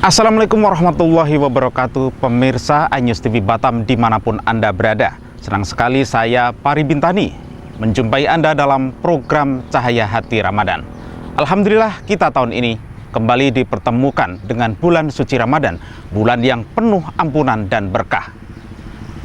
Assalamualaikum warahmatullahi wabarakatuh. Pemirsa iNews TV Batam dimanapun Anda berada, senang sekali saya Pari Bintani menjumpai Anda dalam program Cahaya Hati Ramadan. Alhamdulillah kita tahun ini kembali dipertemukan dengan bulan suci Ramadan, bulan yang penuh ampunan dan berkah.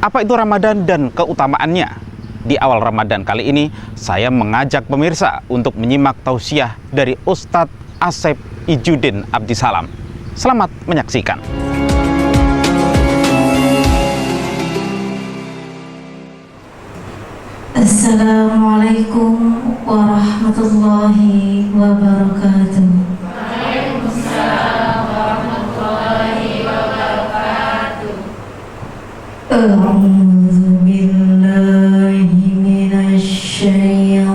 Apa itu Ramadan dan keutamaannya? Di awal Ramadan kali ini saya mengajak pemirsa untuk menyimak tausiah dari Ustadz Asep Ijudin Abdisalam. Selamat menyaksikan. Assalamualaikum warahmatullahi wabarakatuh. Waalaikumsalam warahmatullahi wabarakatuh. A'udzu billahi minasy syaithanir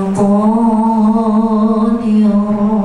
rajim.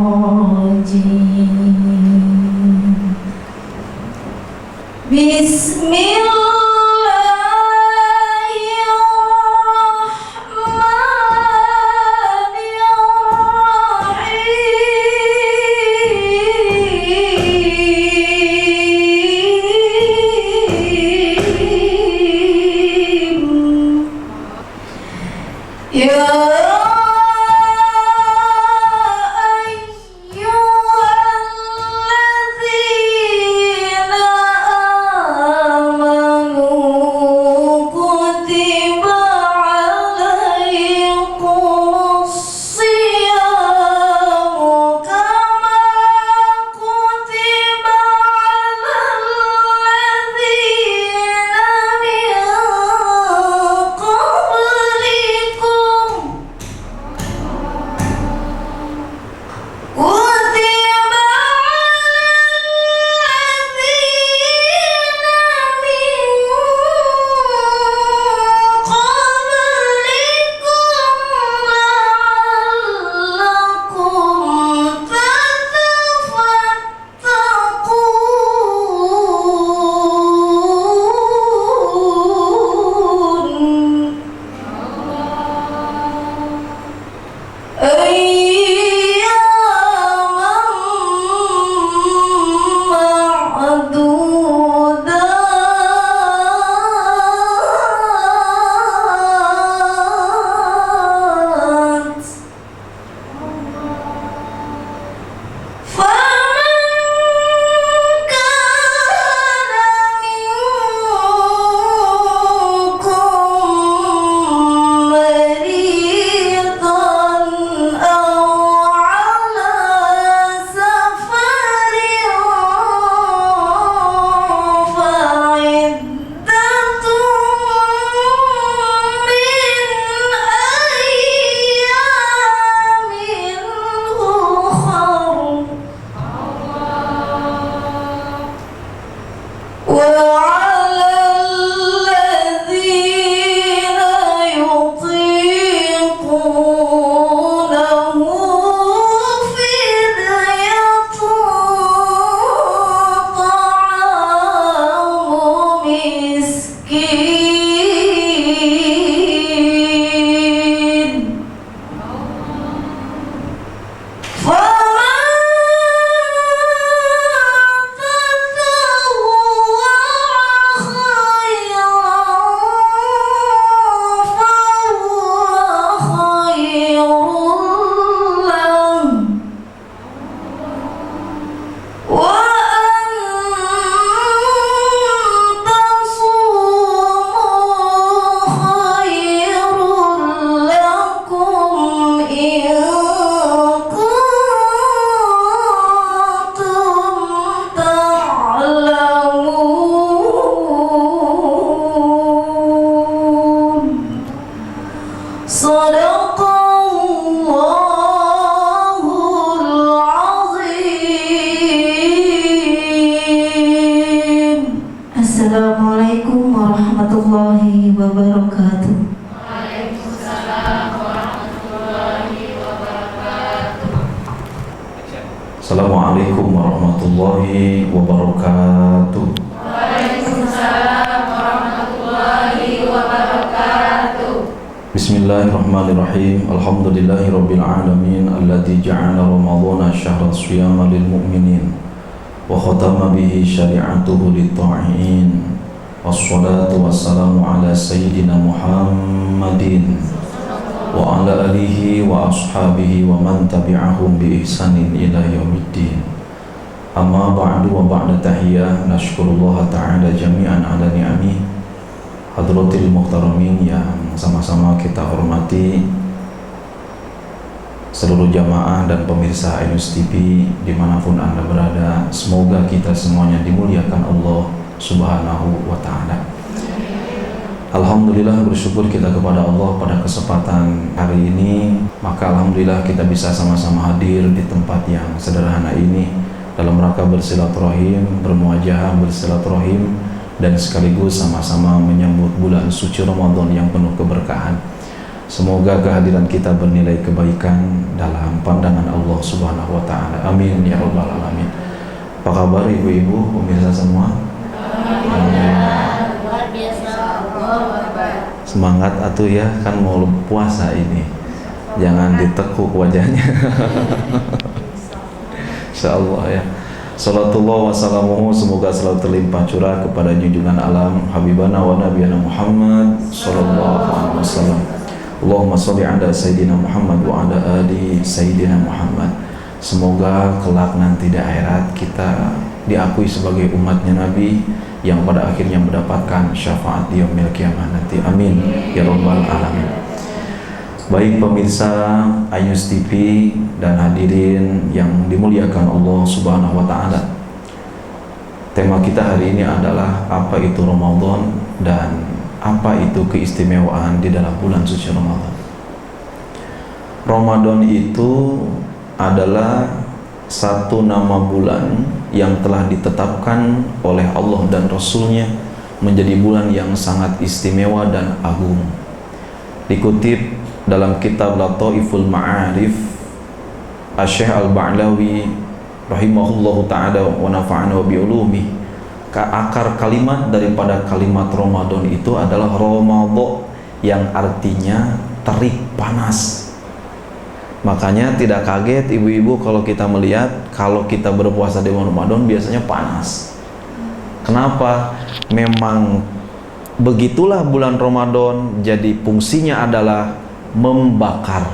Assalamualaikum warahmatullahi wabarakatuh. Waalaikumsalam warahmatullahi wabarakatuh. Assalamualaikum warahmatullahi wabarakatuh. Waalaikumsalam warahmatullahi wabarakatuh. Bismillahirrahmanirrahim. Alhamdulillahirabbil alamin alladzi ja'ala ramadhana syahra shiyama lil mu'minin وختم به شريعته للطائعين والصلاة والسلام على سيدنا محمد وعلى آله وأصحابه ومن تبعهم بإحسان إلى يوم الدين. أما بعد وبعد تحية نشكر الله تعالى جميعا على نعمه. Hadratil Muhtaramin yang sama-sama kita hormati, seluruh jamaah dan pemirsa Ainus TV dimanapun Anda berada, semoga kita semuanya dimuliakan Allah Subhanahu wa Ta'ala. Alhamdulillah, bersyukur kita kepada Allah pada kesempatan hari ini. Maka alhamdulillah kita bisa sama-sama hadir di tempat yang sederhana ini dalam rangka bersilaturahim, bermuajahah bersilaturahim, dan sekaligus sama-sama menyambut bulan suci Ramadan yang penuh keberkahan. Semoga kehadiran kita bernilai kebaikan dalam pandangan Allah Subhanahu wa Ta'ala. Amin ya rabbal alamin. Apa kabar ibu-ibu, pemirsa semua? Luar biasa. Semangat atuh ya, kan mau puasa ini. Jangan ditekuk wajahnya. Insyaallah ya. Salatullah wa salamuhu, semoga selalu terlimpah curah kepada junjungan alam Habibana wa Nabiyana Muhammad sallallahu alaihi wasallam. Allahumma sholli ala Sayyidina Muhammad wa ala ali Sayyidina Muhammad. Semoga kelak nanti di akhirat kita diakui sebagai umatnya Nabi yang pada akhirnya mendapatkan syafaat di yaumil qiyamah nanti. Amin ya rabbal alamin. Baik pemirsa Ainus TV dan hadirin yang dimuliakan Allah Subhanahu wa Ta'ala. Tema kita hari ini adalah apa itu Ramadan dan apa itu keistimewaan di dalam bulan suci Ramadan. Ramadan itu adalah satu nama bulan yang telah ditetapkan oleh Allah dan Rasulnya menjadi bulan yang sangat istimewa dan agung. Dikutip dalam kitab Lataiful Ma'arif Asy-Syaikh Al-Ba'lawi rahimahullahu ta'ala wa nafa'ana bi ulumi, akar kalimat daripada kalimat Ramadan itu adalah Ramadhan, yang artinya terik panas. Makanya tidak kaget ibu-ibu kalau kita melihat kalau kita berpuasa di bulan Ramadan biasanya panas. Kenapa? Memang begitulah bulan Ramadan, jadi fungsinya adalah membakar.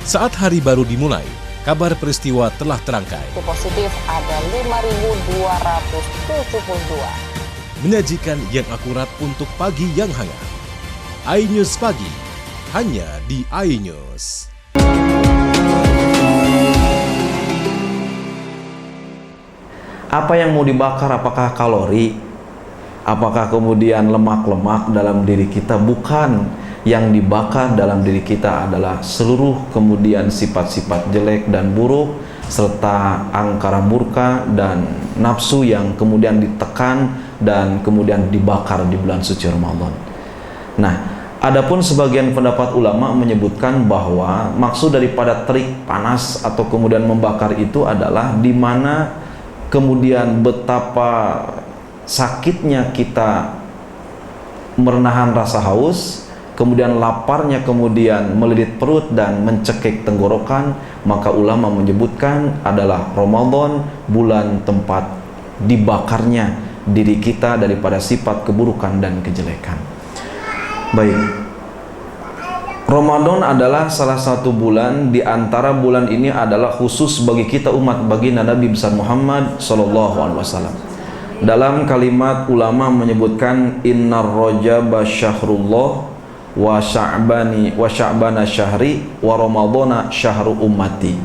Saat hari baru dimulai, kabar peristiwa telah terangkai. Positif ada 5.272. Menyajikan yang akurat untuk pagi yang hangat. iNews Pagi, hanya di iNews. Apa yang mau dibakar? Apakah kalori? Apakah kemudian lemak-lemak dalam diri kita? Bukan. Yang dibakar dalam diri kita adalah seluruh kemudian sifat-sifat jelek dan buruk, serta angkara murka dan nafsu yang kemudian ditekan dan kemudian dibakar di bulan suci Ramadan. Nah, adapun sebagian pendapat ulama menyebutkan bahwa maksud daripada terik panas atau kemudian membakar itu adalah di mana kemudian betapa sakitnya kita menahan rasa haus, kemudian laparnya kemudian melilit perut dan mencekik tenggorokan, maka ulama menyebutkan adalah Ramadan bulan tempat dibakarnya diri kita daripada sifat keburukan dan kejelekan. Baik, Ramadan adalah salah satu bulan di antara bulan ini adalah khusus bagi kita umat baginda Nabi besar Muhammad sallallahu alaihi wasallam. Dalam kalimat ulama menyebutkan innar rajaba syahrullah wa sya'bana syahri wa ramadhana syahru ummati.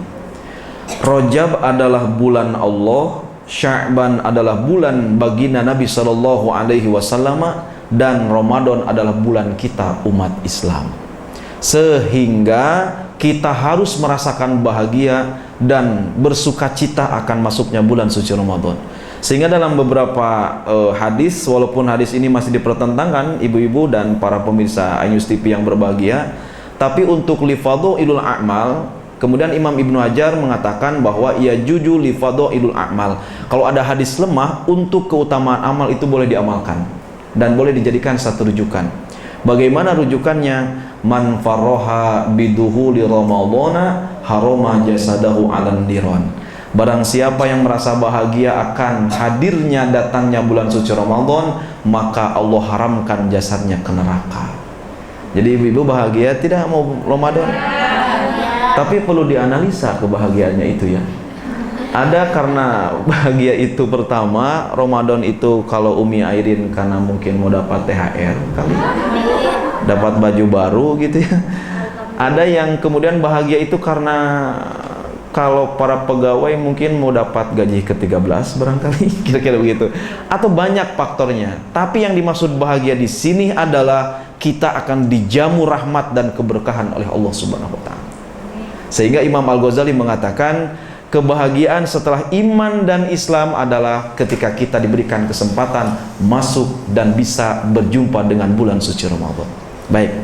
Rajab adalah bulan Allah, Sya'ban adalah bulan baginda Nabi sallallahu alaihi wasallam, dan Ramadan adalah bulan kita umat Islam. Sehingga kita harus merasakan bahagia dan bersukacita akan masuknya bulan suci Ramadan. Sehingga dalam beberapa hadis, walaupun hadis ini masih dipertentangkan ibu-ibu dan para pemirsa iNews TV yang berbahagia, tapi untuk lifadhailul a'mal, kemudian Imam Ibnu Hajar mengatakan bahwa ia juju lifadhailul a'mal. Kalau ada hadis lemah, untuk keutamaan amal itu boleh diamalkan dan boleh dijadikan satu rujukan. Bagaimana rujukannya? Man farroha biduhuli ramadhana haroma jasadahu alan niron. Barang siapa yang merasa bahagia akan hadirnya datangnya bulan suci Ramadan, maka Allah haramkan jasadnya ke neraka. Jadi ibu-ibu bahagia tidak mau Ramadan? Tapi perlu dianalisa kebahagiaannya itu ya. Ada karena bahagia itu pertama, Ramadan itu kalau Umi Airin karena mungkin mau dapat THR kali, dapat baju baru gitu ya. Ada yang kemudian bahagia itu karena kalau para pegawai mungkin mau dapat gaji ke-13 barangkali, kira-kira begitu. Atau banyak faktornya. Tapi yang dimaksud bahagia di sini adalah kita akan dijamu rahmat dan keberkahan oleh Allah Subhanahu wa taala. Sehingga Imam Al-Ghazali mengatakan kebahagiaan setelah iman dan Islam adalah ketika kita diberikan kesempatan masuk dan bisa berjumpa dengan bulan suci Ramadan. Baik.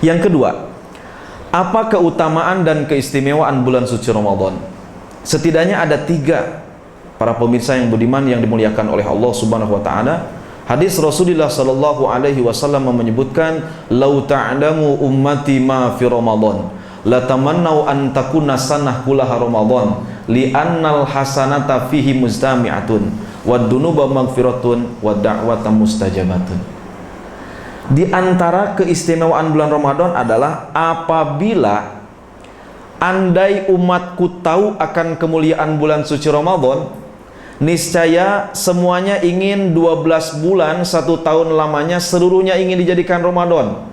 Yang kedua, apa keutamaan dan keistimewaan bulan suci Ramadan? Setidaknya ada 3, para pemirsa yang budiman yang dimuliakan oleh Allah Subhanahu wa taala. Hadis Rasulullah sallallahu alaihi wasallam menyebutkan, "Lau ta'lamu ummati ma fi Ramadan, la tamannau an takuna sanah kullaha Ramadan, li annal hasanata fihi mustami'atun, wad dunuba maghfiratun, wad da'wata mustajabatun." Di antara keistimewaan bulan Ramadan adalah apabila andai umatku tahu akan kemuliaan bulan suci Ramadan, niscaya semuanya ingin 12 bulan 1 tahun lamanya seluruhnya ingin dijadikan Ramadan.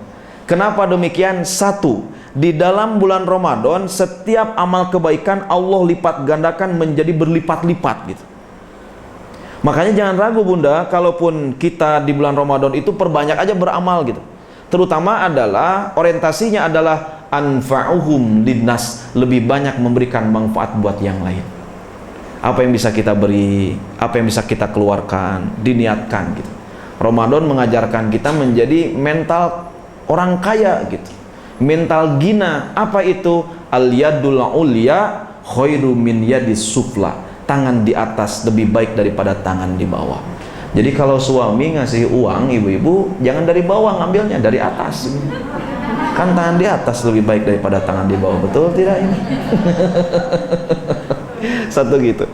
Kenapa demikian? 1, di dalam bulan Ramadan setiap amal kebaikan Allah lipat gandakan menjadi berlipat-lipat gitu. Makanya jangan ragu bunda, kalaupun kita di bulan Ramadan itu perbanyak aja beramal gitu. Terutama adalah orientasinya adalah anfa'uhum linnas, lebih banyak memberikan manfaat buat yang lain. Apa yang bisa kita beri, apa yang bisa kita keluarkan, diniatkan gitu. Ramadan mengajarkan kita menjadi mental orang kaya gitu. Mental gina. Apa itu? Al-yadul ulya khairu min yadis sufla. Tangan di atas lebih baik daripada tangan di bawah. Jadi kalau suami ngasih uang ibu-ibu, jangan dari bawah ngambilnya, dari atas. Kan tangan di atas lebih baik daripada tangan di bawah. Betul tidak ini? Satu gitu.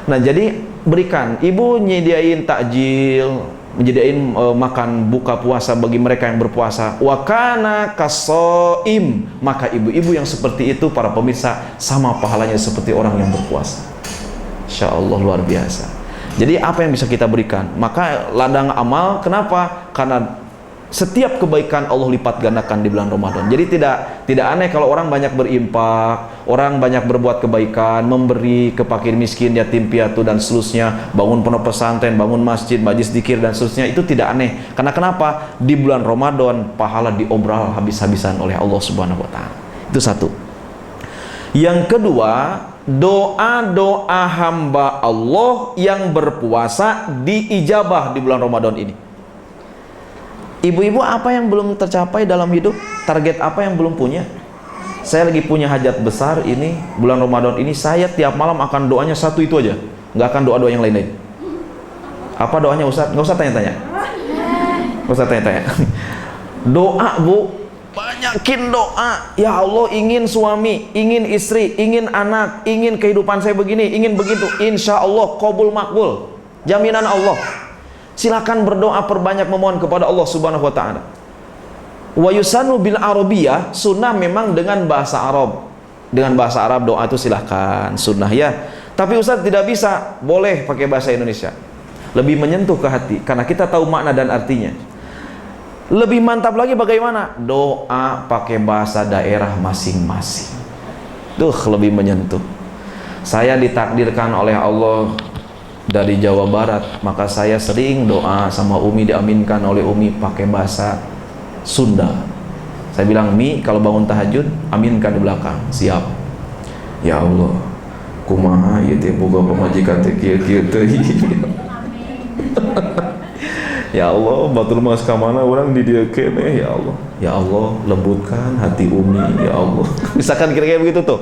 Nah jadi berikan, ibu nyediain takjil, menyediain makan buka puasa bagi mereka yang berpuasa. Wa kana kasoim, maka ibu-ibu yang seperti itu para pemirsa sama pahalanya seperti orang yang berpuasa. Insya Allah luar biasa. Jadi apa yang bisa kita berikan? Maka ladang amal. Kenapa? Karena setiap kebaikan Allah lipat gandakan di bulan Ramadan. Jadi tidak aneh kalau orang banyak berimpak, orang banyak berbuat kebaikan, memberi ke fakir miskin, yatim piatu dan seterusnya, bangun pondok pesantren, bangun masjid, majlis dzikir dan seterusnya, itu tidak aneh. Karena kenapa? Di bulan Ramadan pahala diobral habis-habisan oleh Allah Subhanahu wa taala. Itu 1. Yang kedua, doa-doa hamba Allah yang berpuasa diijabah di bulan Ramadan ini. Ibu-ibu, apa yang belum tercapai dalam hidup? Target apa yang belum punya? Saya lagi punya hajat besar ini, bulan Ramadan ini saya tiap malam akan doanya 1 itu aja. Nggak akan doa-doa yang lain-lain. Apa doanya Ustaz? Nggak usah tanya-tanya. Nggak usah tanya-tanya. Doa bu, banyakin doa. Ya Allah, ingin suami, ingin istri, ingin anak, ingin kehidupan saya begini, ingin begitu. Insya Allah qabul makbul, jaminan Allah. Silakan berdoa, perbanyak memohon kepada Allah Subhanahu wa taala. Wa yusanu bil arabiyah, sunnah memang dengan bahasa Arab. Dengan bahasa Arab doa itu silahkan, sunnah ya. Tapi Ustaz tidak bisa, boleh pakai bahasa Indonesia. Lebih menyentuh ke hati karena kita tahu makna dan artinya. Lebih mantap lagi bagaimana? Doa pakai bahasa daerah masing-masing. Lebih menyentuh. Saya ditakdirkan oleh Allah dari Jawa Barat, maka saya sering doa sama Umi, diaminkan oleh Umi pakai bahasa Sunda. Saya bilang, Mi, kalau bangun tahajud, aminkan di belakang. Siap. Ya Allah, kumaha ieu teh boga pamajikan teh kieu-kieu teh. Ya Allah, batur mas kamana orang di dieu keneh, ya Allah. Ya Allah, lembutkan hati Umi, ya Allah. Misalkan kira-kira begitu tuh.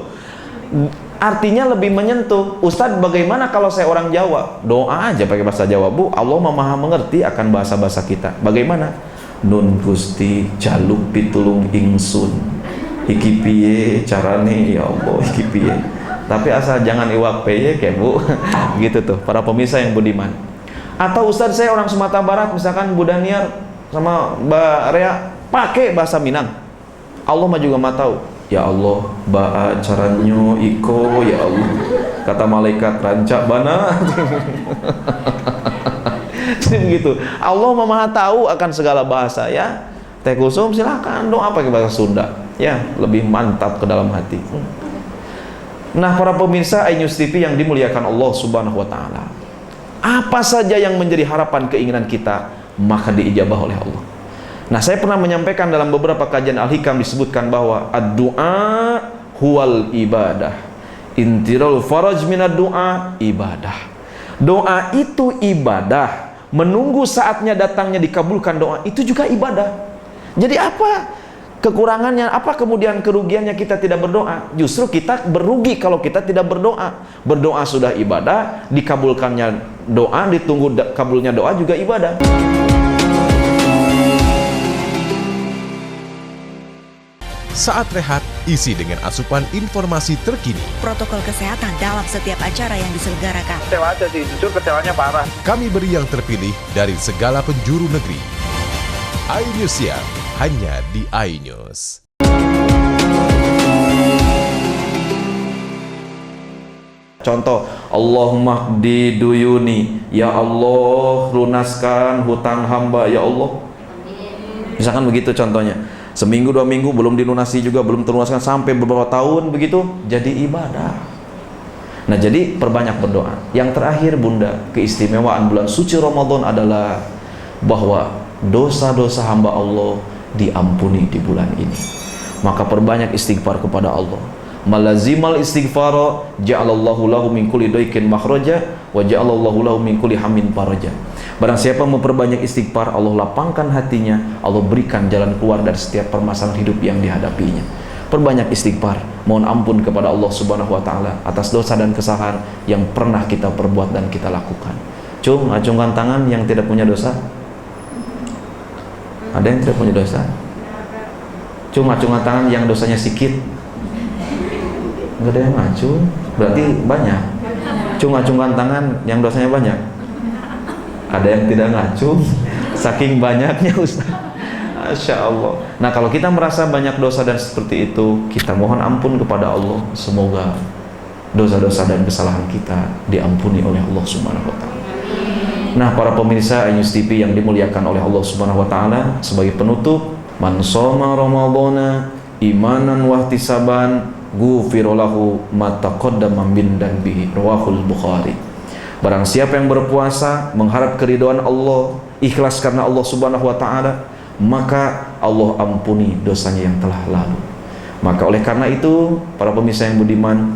Artinya lebih menyentuh. Ustadz, bagaimana kalau saya orang Jawa? Doa aja pakai bahasa Jawa, Bu. Allah maha mengerti akan bahasa-bahasa kita. Bagaimana? Nun Gusti jaluk pitulung ingsun. Iki piye carane ya Allah, iki piye. Tapi asal jangan iwak peye kayak Bu. Gitu tuh para pemirsa yang budiman. Atau Ustadz saya orang Sumatera Barat, misalkan Bu Daniar sama Mbak Rea pakai bahasa Minang. Allah mah juga mah tahu. Ya Allah, ba'a caranya iko ya Allah. Kata malaikat rancak bana. Gitu. Allah Maha tahu akan segala bahasa ya. Teh Kulsum silakan doa pakai bahasa Sunda. Ya, lebih mantap ke dalam hati. Nah, para pemirsa iNews TV yang dimuliakan Allah Subhanahu wa taala. Apa saja yang menjadi harapan keinginan kita, maka diijabah oleh Allah. Nah, saya pernah menyampaikan dalam beberapa kajian Al-Hikam disebutkan bahwa ad-du'a huwal ibadah. Intirul faraj minad du'a ibadah. Doa itu ibadah. Menunggu saatnya datangnya dikabulkan doa itu juga ibadah. Jadi apa kekurangannya, apa kemudian kerugiannya kita tidak berdoa? Justru kita berugi kalau kita tidak berdoa. Berdoa sudah ibadah, dikabulkannya doa, ditunggu kabulnya doa juga ibadah. Saat rehat, isi dengan asupan informasi terkini. Protokol kesehatan dalam setiap acara yang diselenggarakan. Kecewa aja sih, jujur kecewanya parah. Kami beri yang terpilih dari segala penjuru negeri. iNews Siang, hanya di iNews. Contoh, Allahumma qdi duyuni, ya Allah lunaskan hutang hamba ya Allah. Misalkan begitu contohnya. Seminggu 2 minggu belum dilunasi juga, belum terlunaskan sampai beberapa tahun begitu, jadi ibadah. Nah, jadi perbanyak berdoa. Yang terakhir Bunda, keistimewaan bulan suci Ramadan adalah bahwa dosa-dosa hamba Allah diampuni di bulan ini. Maka perbanyak istighfar kepada Allah. Malazimal istighfar ja'alallahu lahu min kulli daikin makhraja wa ja'alallahu lahu min kulli hammin faraja. Barang siapa memperbanyak istighfar, Allah lapangkan hatinya, Allah berikan jalan keluar dari setiap permasalahan hidup yang dihadapinya. Perbanyak istighfar, mohon ampun kepada Allah Subhanahu wa taala atas dosa dan kesalahan yang pernah kita perbuat dan kita lakukan. Cung, acungkan tangan yang tidak punya dosa. Ada yang tidak punya dosa? Cung, acungkan tangan yang dosanya sedikit. Enggak ada yang ngacung, berarti banyak. Cung, acungkan tangan yang dosanya banyak. Ada yang tidak ngacung, saking banyaknya Ustaz. Masya Allah. Nah, kalau kita merasa banyak dosa dan seperti itu, kita mohon ampun kepada Allah. Semoga dosa-dosa dan kesalahan kita diampuni oleh Allah Subhanahu wa taala. Nah, para pemirsa iNews TV yang dimuliakan oleh Allah Subhanahu wa taala, sebagai penutup, man shoma ramadhana imanan wa ihtisaban ghufira lahu ma taqaddama min dhanbihi, rawahul Bukhari. Barang siapa yang berpuasa mengharap keridhaan Allah, ikhlas karena Allah Subhanahu wa taala, maka Allah ampuni dosanya yang telah lalu. Maka oleh karena itu, para pemirsa yang budiman,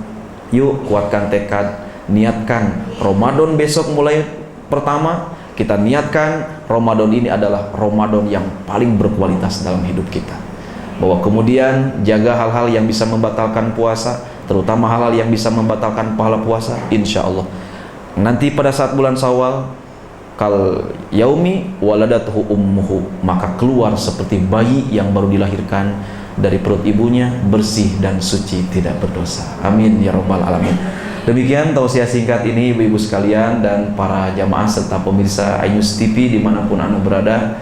yuk kuatkan tekad, niatkan Ramadan besok mulai pertama, kita niatkan Ramadan ini adalah Ramadan yang paling berkualitas dalam hidup kita. Bahwa kemudian jaga hal-hal yang bisa membatalkan puasa, terutama hal-hal yang bisa membatalkan pahala puasa, insya Allah. Nanti pada saat bulan Syawal, kal yaumi waladatuhu ummuhu, maka keluar seperti bayi yang baru dilahirkan dari perut ibunya, bersih dan suci, tidak berdosa. Amin ya rabbal alamin. Demikian tausiah singkat ini ibu-ibu sekalian dan para jamaah serta pemirsa iNews TV dimanapun Anda berada.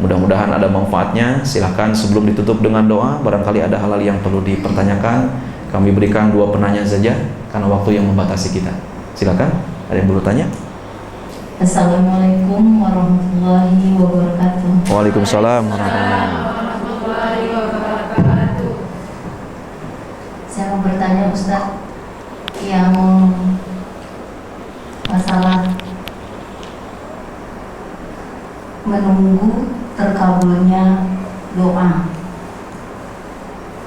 Mudah-mudahan ada manfaatnya. Silahkan sebelum ditutup dengan doa, barangkali ada hal-hal yang perlu dipertanyakan, kami berikan 2 penanya saja karena waktu yang membatasi kita. Silakan, ada yang perlu tanya? Assalamualaikum warahmatullahi wabarakatuh. Waalaikumsalam warahmatullahi wabarakatuh. Saya mau bertanya Ustaz, yang masalah menunggu terkabulnya doa.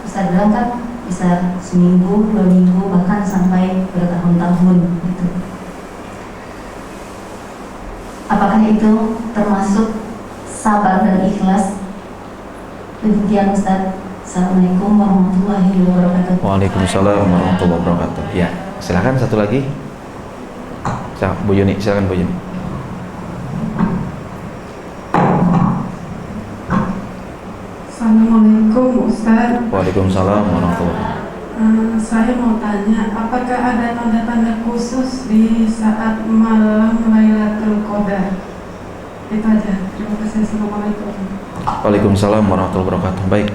Ustaz bilang kan bisa seminggu, 2 minggu, bahkan sampai bertahun-tahun gitu. Apakah itu termasuk sabar dan ikhlas? Demikian Ustaz. Assalamualaikum warahmatullahi wabarakatuh. Waalaikumsalam warahmatullahi wabarakatuh. Ya, silakan satu lagi. Bu Yuni, silakan Bu Yuni. Assalamualaikum Ustaz. Waalaikumsalam warahmatullahi wabarakatuh. Saya mau tanya, apakah ada tanda-tanda khusus di saat malam Lailatul Qadar? Itu aja. Terima kasih. Assalamualaikum. Waalaikumsalam warahmatullahi wabarakatuh. Baik,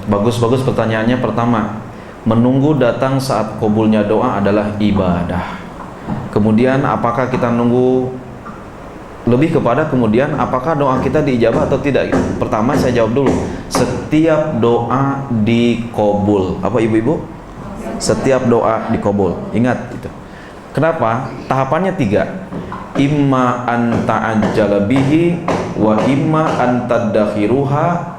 bagus pertanyaannya. Pertama, menunggu datang saat kabulnya doa adalah ibadah. Kemudian apakah kita nunggu, lebih kepada kemudian apakah doa kita diijabah atau tidak? Pertama saya jawab dulu, setiap doa dikabul. Apa ibu-ibu? Setiap doa dikabul. Ingat itu. Kenapa? Tahapannya 3. Imma anta ajjala bihi wa imma anta dakhiruha.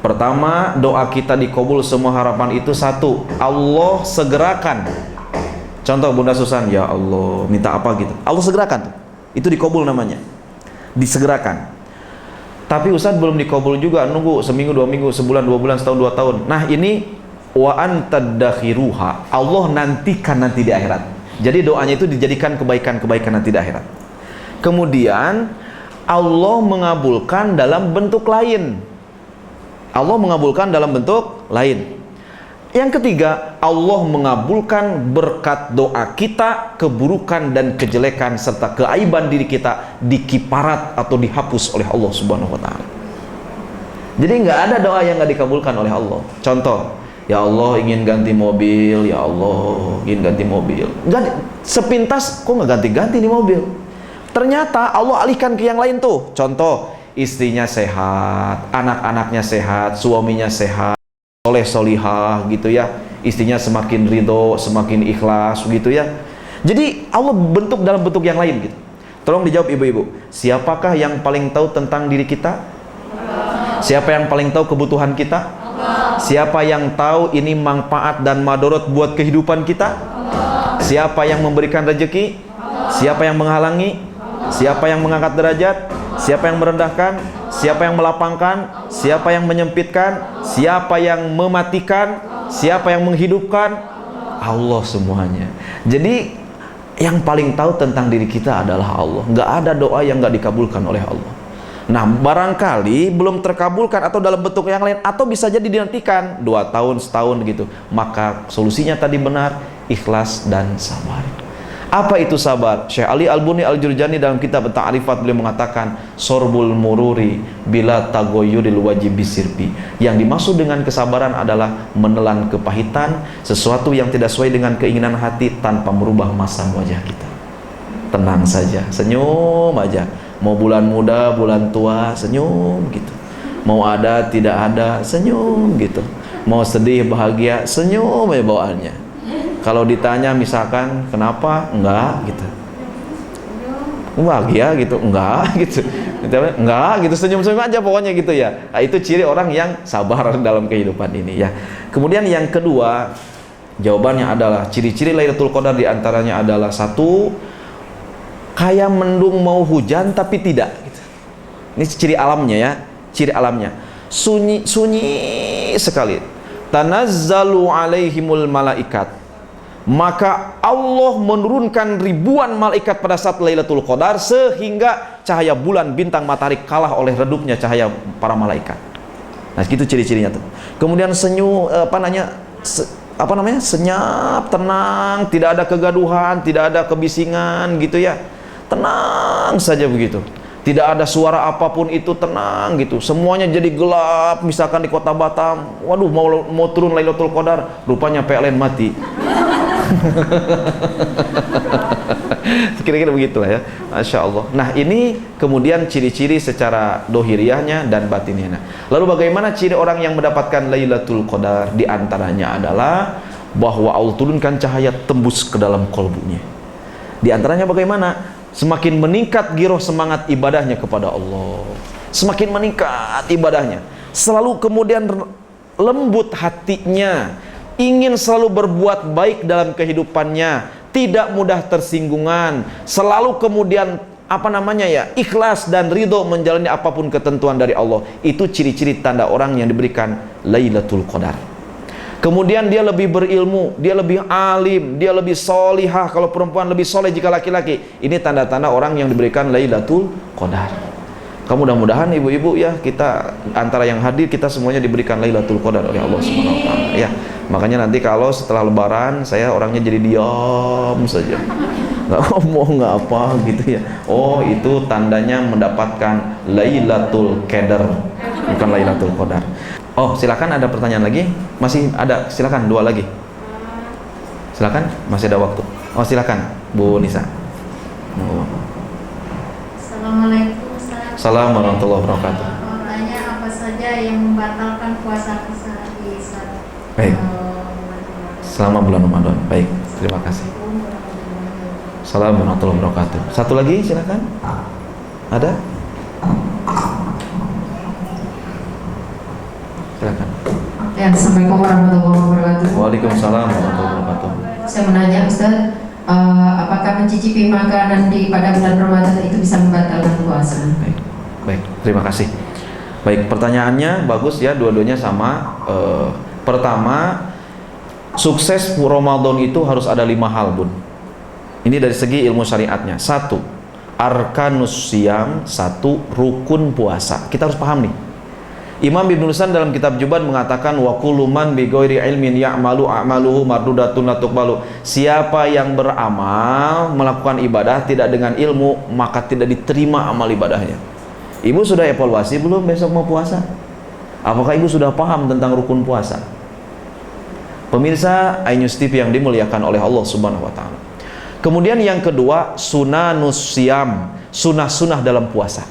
Pertama, doa kita dikabul, semua harapan itu 1, Allah segerakan. Contoh Bunda Susan, ya Allah minta apa gitu, Allah segerakan. Itu dikabul namanya, disegerakan. Tapi Ustaz belum dikabul juga, nunggu seminggu, 2 minggu, sebulan, 2 bulan, setahun, 2 tahun. Nah ini wa anta dakhiruha, Allah nantikan nanti di akhirat. Jadi doanya itu dijadikan kebaikan-kebaikan nanti di akhirat. Kemudian Allah mengabulkan dalam bentuk lain. Allah mengabulkan dalam bentuk lain. Yang ketiga, Allah mengabulkan berkat doa kita, keburukan dan kejelekan serta keaiban diri kita dikiparat atau dihapus oleh Allah Subhanahu wa taala. Jadi nggak ada doa yang nggak dikabulkan oleh Allah. Contoh, ya Allah ingin ganti mobil, ya Allah ingin ganti mobil. Ganti, sepintas kok nggak ganti-ganti nih mobil. Ternyata Allah alihkan ke yang lain tuh. Contoh, istrinya sehat, anak-anaknya sehat, suaminya sehat, soleh solihah gitu ya, istrinya semakin ridho, semakin ikhlas gitu ya. Jadi Allah bentuk dalam bentuk yang lain gitu. Tolong dijawab ibu-ibu, siapakah yang paling tahu tentang diri kita? Siapa yang paling tahu kebutuhan kita? Siapa yang tahu ini manfaat dan madorot buat kehidupan kita? Siapa yang memberikan rezeki? Siapa yang menghalangi? Siapa yang mengangkat derajat? Siapa yang merendahkan? Siapa yang melapangkan? Siapa yang menyempitkan? Siapa yang mematikan? Siapa yang menghidupkan? Allah semuanya. Jadi yang paling tahu tentang diri kita adalah Allah. Nggak ada doa yang nggak dikabulkan oleh Allah. Nah barangkali belum terkabulkan atau dalam bentuk yang lain, atau bisa jadi dinantikan 2 tahun, setahun gitu. Maka solusinya tadi benar, ikhlas dan sabar. Apa itu sabar? Syekh Ali Al-Buni Al-Jurjani dalam kitab Ta'rifat beliau mengatakan, sorbul mururi bila tagoyuril wajib bisirpi. Yang dimaksud dengan kesabaran adalah menelan kepahitan sesuatu yang tidak sesuai dengan keinginan hati tanpa merubah masam wajah kita. Tenang saja, senyum aja. Mau bulan muda, bulan tua, senyum gitu. Mau ada, tidak ada, senyum gitu. Mau sedih, bahagia, senyum aja bawaannya. Kalau ditanya misalkan kenapa, enggak gitu, bahagia gitu, enggak gitu, enggak gitu, senyum-senyum aja pokoknya gitu ya. Nah, itu ciri orang yang sabar dalam kehidupan ini ya. Kemudian yang kedua, jawabannya adalah ciri-ciri Lailatul Qadar diantaranya adalah 1, kayak mendung mau hujan tapi tidak gitu. Ini ciri alamnya ya, ciri alamnya. Sunyi sekali. Tanazzalu alaihimul malaikat. Maka Allah menurunkan ribuan malaikat pada saat Lailatul Qadar sehingga cahaya bulan, bintang, matahari kalah oleh redupnya cahaya para malaikat. Nah, itu ciri-cirinya tuh. Kemudian senyum senyap, tenang, tidak ada kegaduhan, tidak ada kebisingan gitu ya. Tenang saja begitu. Tidak ada suara apapun itu, tenang gitu. Semuanya jadi gelap, misalkan di kota Batam. Waduh, mau turun Lailatul Qadar, rupanya PLN mati. Kira-kira begitulah ya, Masya Allah. Nah ini kemudian ciri-ciri secara dohiriyahnya dan batinnya. Lalu bagaimana ciri orang yang mendapatkan Lailatul Qadar? Di antaranya adalah bahwa Allah turunkan cahaya tembus ke dalam kolbunya. Di antaranya bagaimana? Semakin meningkat giroh semangat ibadahnya kepada Allah, semakin meningkat ibadahnya, selalu kemudian lembut hatinya, ingin selalu berbuat baik dalam kehidupannya, tidak mudah tersinggungan, selalu kemudian ikhlas dan ridho menjalani apapun ketentuan dari Allah. Itu ciri-ciri tanda orang yang diberikan Lailatul Qadar. Kemudian dia lebih berilmu, dia lebih alim, dia lebih solihah. Kalau perempuan lebih soleh jika laki-laki. Ini tanda-tanda orang yang diberikan Lailatul Qadar. Mudah-mudahan ibu-ibu ya, kita antara yang hadir kita semuanya diberikan Lailatul Qadar oleh Allah Subhanahu wa taala ya. Makanya nanti kalau setelah lebaran saya orangnya jadi diam saja. Nggak ngomong, nggak apa gitu ya. Oh, itu tandanya mendapatkan Lailatul Qadar, bukan Lailatul Qadar. Oh, silakan, ada pertanyaan lagi? Masih ada, silakan, 2 lagi. Silakan, masih ada waktu. Oh, silakan Bu Nisa. Assalamualaikum Ustaz. Assalamualaikum warahmatullahi wabarakatuh. Mau tanya apa saja yang membatalkan puasa kita di saat Baik. Selama bulan Ramadan. Baik, terima kasih. Assalamualaikum warahmatullahi wabarakatuh. Satu lagi silakan. Ada? Silakan. Ya, Assalamualaikum warahmatullahi wabarakatuh. Waalaikumsalam warahmatullahi wabarakatuh. Saya menanya Ustaz, apakah mencicipi makanan pada bulan Ramadan itu bisa membatalkan puasa? Baik, baik, terima kasih. Baik, pertanyaannya bagus ya, dua-duanya sama. Pertama, sukses Ramadan itu harus ada 5 hal, Bun. Ini dari segi ilmu syariatnya. 1, arkanus siyam, 1, rukun puasa. Kita harus paham nih. Imam Ibnu Nusan dalam kitab Juban mengatakan wa kullu man bi ghairi ilmin ya'malu a'maluhu mardudatun la tuqbalu. Siapa yang beramal melakukan ibadah tidak dengan ilmu, maka tidak diterima amal ibadahnya. Ibu sudah evaluasi belum besok mau puasa? Apakah ibu sudah paham tentang rukun puasa? Pemirsa iNews TV yang dimuliakan oleh Allah Subhanahu wa taala. Kemudian yang kedua, sunanus siyam, sunah-sunah dalam puasa.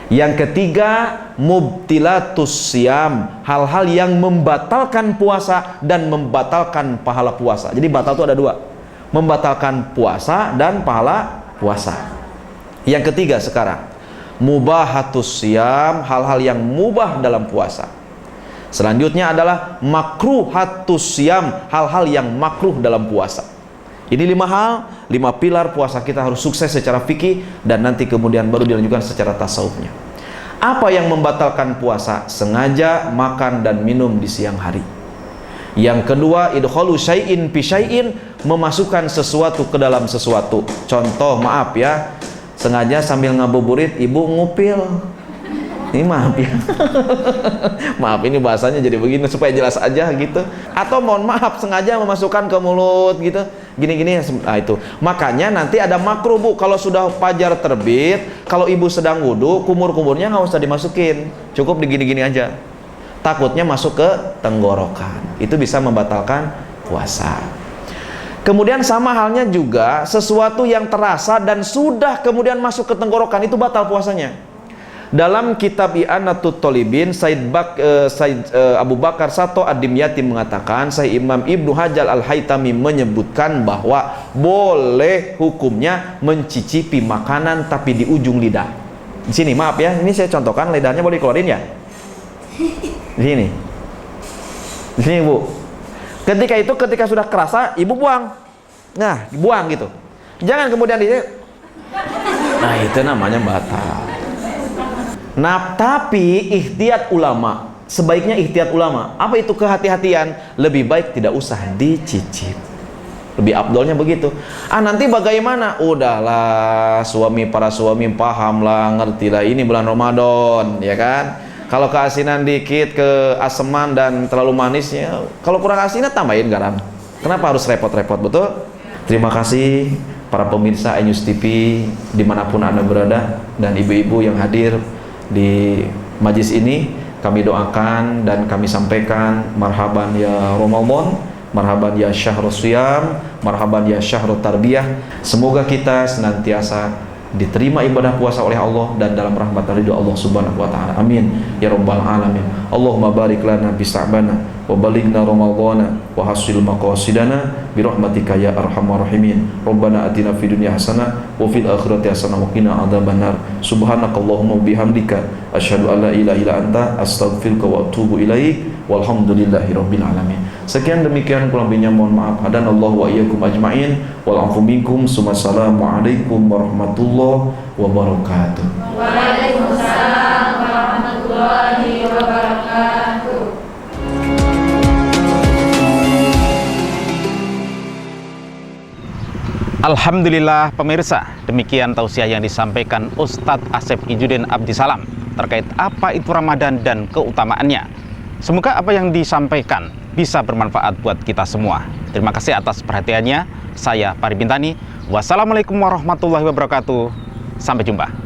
Yang ketiga, mubtilatus siyam, hal-hal yang membatalkan puasa dan membatalkan pahala puasa. Jadi batal itu ada 2, membatalkan puasa dan pahala puasa. Yang ketiga sekarang, mubahatus siyam, hal-hal yang mubah dalam puasa. Selanjutnya adalah makruhatus siyam, hal-hal yang makruh dalam puasa. Ini 5 hal, 5 pilar puasa kita harus sukses secara fikih dan nanti kemudian baru dilanjutkan secara tasawufnya. Apa yang membatalkan puasa? Sengaja makan dan minum di siang hari. Yang kedua, idkhalu syai'in fi syai'in, memasukkan sesuatu ke dalam sesuatu. Contoh, maaf ya, sengaja sambil ngabuburit ibu ngupil. Ini maaf ya. Maaf, ini bahasanya jadi begini supaya jelas aja gitu. Atau mohon maaf, sengaja memasukkan ke mulut gitu. Gini-gini, nah itu. Makanya nanti ada makruh, Bu. Kalau sudah fajar terbit, kalau ibu sedang wudhu, kumur-kumurnya nggak usah dimasukin. Cukup digini-gini aja. Takutnya masuk ke tenggorokan. Itu bisa membatalkan puasa. Kemudian sama halnya juga sesuatu yang terasa dan sudah kemudian masuk ke tenggorokan, itu batal puasanya. Dalam kitab I'anatut Thalibin, Abu Bakar Sato Ad-Dimyati mengatakan, Imam Ibnu Hajar Al-Haytami menyebutkan bahwa boleh hukumnya mencicipi makanan tapi di ujung lidah. Di sini, maaf ya, ini saya contohkan, lidahnya boleh dikeluarin ya. Di sini. Di sini, Bu. Ketika sudah kerasa, ibu buang. Nah, dibuang gitu. Jangan kemudian nah, itu namanya batal. Nah, tapi ihtiyat ulama, sebaiknya ihtiyat ulama. Apa itu kehati-hatian? Lebih baik tidak usah dicicip. Lebih afdolnya begitu. Nanti bagaimana? Udahlah, para suami pahamlah, ngertilah ini bulan Ramadan, ya kan? Kalau keasinan dikit, keaseman dan terlalu manisnya, kalau kurang asinnya tambahin garam. Kenapa harus repot-repot, betul? Terima kasih para pemirsa iNews TV dimanapun Anda berada dan ibu-ibu yang hadir di majlis ini. Kami doakan dan kami sampaikan marhaban ya Ramadan, marhaban ya syahrul siyam, marhaban ya syahrul tarbiyah. Semoga kita senantiasa diterima ibadah puasa oleh Allah dan dalam rahmat ridho Allah Subhanahu wa taala. Amin ya rabbal alamin. Allahumma barik lana bi sa'bana wa balighna ramadhana wa hasil maqasidana bi rahmatika ya arhamar rahimin. Rabbana atina fid dunya hasanah wa fil akhirati hasanah wa qina adzabannar. Subhanakallahumma bihamdika asyhadu an la ilaha illa anta astaghfiruka wa atubu ilaik. Walhamdulillahirabbil alamin. Sekian demikian, kurang lebihnya mohon maaf. Hadanallahu wa iyyakum ajmain. Wal afu minkum. Assalamualaikum warahmatullahi wabarakatuh. Waalaikumsalam warahmatullahi wabarakatuh. Alhamdulillah pemirsa, demikian tausiah yang disampaikan Ustadz Asep Ijudin Abdisalam terkait apa itu Ramadan dan keutamaannya. Semoga apa yang disampaikan bisa bermanfaat buat kita semua. Terima kasih atas perhatiannya. Saya Pari Bintani. Wassalamualaikum warahmatullahi wabarakatuh. Sampai jumpa.